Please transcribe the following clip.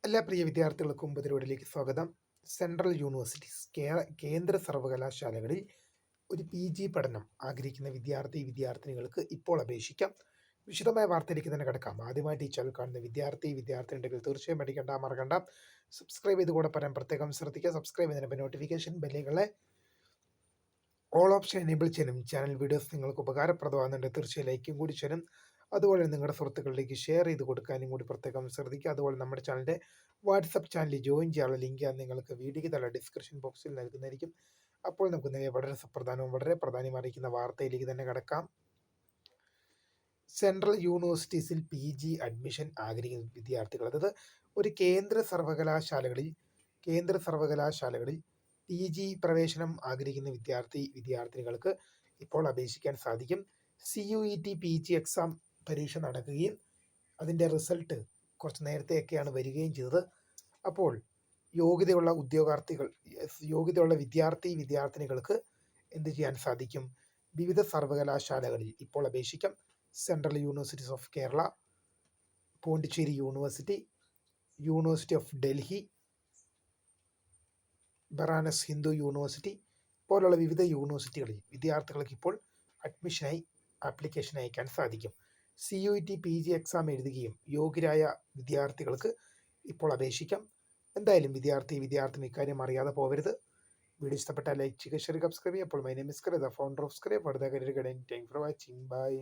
എല്ലാ പ്രിയ വിദ്യാർത്ഥികൾക്കും ഉപരിപടിയിലേക്ക് സ്വാഗതം. സെൻട്രൽ യൂണിവേഴ്സിറ്റീസ് കേന്ദ്ര സർവകലാശാലകളിൽ ഒരു PG പഠനം ആഗ്രഹിക്കുന്ന വിദ്യാർത്ഥിനികൾക്ക് ഇപ്പോൾ അപേക്ഷിക്കാം. വിശദമായ വാർത്തയിലേക്ക് തന്നെ കിടക്കാം. ആദ്യമായിട്ട് ഈ ചാനൽ കാണുന്ന വിദ്യാർത്ഥിനികൾ തീർച്ചയായും മറക്കണ്ട. സബ്സ്ക്രൈബ് ചെയ്ത് കൂടെ പറയാൻ പ്രത്യേകം ശ്രദ്ധിക്കുക. സബ്സ്ക്രൈബ് ചെയ്യുന്നതിന് നോട്ടിഫിക്കേഷൻ ബെല്ലുകളെ ഓൾ ഓപ്ഷൻ എനേബിൾ ചെയ്യാനും ചാനൽ വീഡിയോസ് നിങ്ങൾക്ക് ഉപകാരപ്രദമാകുന്നുണ്ട്. തീർച്ചയായും ലൈക്കും കൂടി ചെയ്യാനും അതുപോലെ നിങ്ങളുടെ സുഹൃത്തുക്കളിലേക്ക് ഷെയർ ചെയ്ത് കൊടുക്കാനും കൂടി പ്രത്യേകം ശ്രദ്ധിക്കുക. അതുപോലെ നമ്മുടെ ചാനലിൻ്റെ വാട്സപ്പ് ചാനലിൽ ജോയിൻ ചെയ്യാനുള്ള ലിങ്ക് ഞാൻ നിങ്ങൾക്ക് വീഡിയോയ്ക്ക് താഴെ ഡിസ്ക്രിപ്ഷൻ ബോക്സിൽ നൽകുന്നതായിരിക്കും. അപ്പോൾ നമുക്ക് വളരെ സുപ്രധാനവും വളരെ പ്രാധാന്യമറിയിക്കുന്ന വാർത്തയിലേക്ക് തന്നെ കടക്കാം. സെൻട്രൽ യൂണിവേഴ്സിറ്റീസിൽ PG അഡ്മിഷൻ ആഗ്രഹിക്കുന്ന വിദ്യാർത്ഥികൾ, അതായത് ഒരു കേന്ദ്ര സർവകലാശാലകളിൽ PG പ്രവേശനം ആഗ്രഹിക്കുന്ന വിദ്യാർത്ഥിനികൾക്ക് ഇപ്പോൾ അപേക്ഷിക്കാൻ സാധിക്കും. CUET PG എക്സാം പരീക്ഷ നടക്കുകയും അതിൻ്റെ റിസൾട്ട് കുറച്ച് നേരത്തെയൊക്കെയാണ് വരികയും ചെയ്തത്. അപ്പോൾ യോഗ്യതയുള്ള വിദ്യാർത്ഥിനികൾക്ക് എന്ത് ചെയ്യാൻ സാധിക്കും? വിവിധ സർവകലാശാലകളിൽ ഇപ്പോൾ അപേക്ഷിക്കാം. Central universities of Kerala, Pondicherry university of Delhi, Banaras Hindu university പോലുള്ള വിവിധ യൂണിവേഴ്സിറ്റികളിൽ വിദ്യാർത്ഥികൾക്ക് ഇപ്പോൾ അഡ്മിഷനായി ആപ്ലിക്കേഷൻ അയക്കാൻ സാധിക്കും. CUET PG എക്സാം എഴുതുകയും യോഗ്യരായ വിദ്യാർത്ഥികൾക്ക് ഇപ്പോൾ അപേക്ഷിക്കാം. എന്തായാലും വിദ്യാർത്ഥിനി ഇക്കാര്യം അറിയാതെ പോകരുത്. വീഡിയോ ഇഷ്ടപ്പെട്ടാൽ ലൈക്ക് ചെയ്യുക, ഷെയർ, സബ്സ്ക്രൈബ് ചെയ്യുക. അപ്പോൾ my name is Karim, the founder of Scribe. Further career guidance. Thank for watching. By.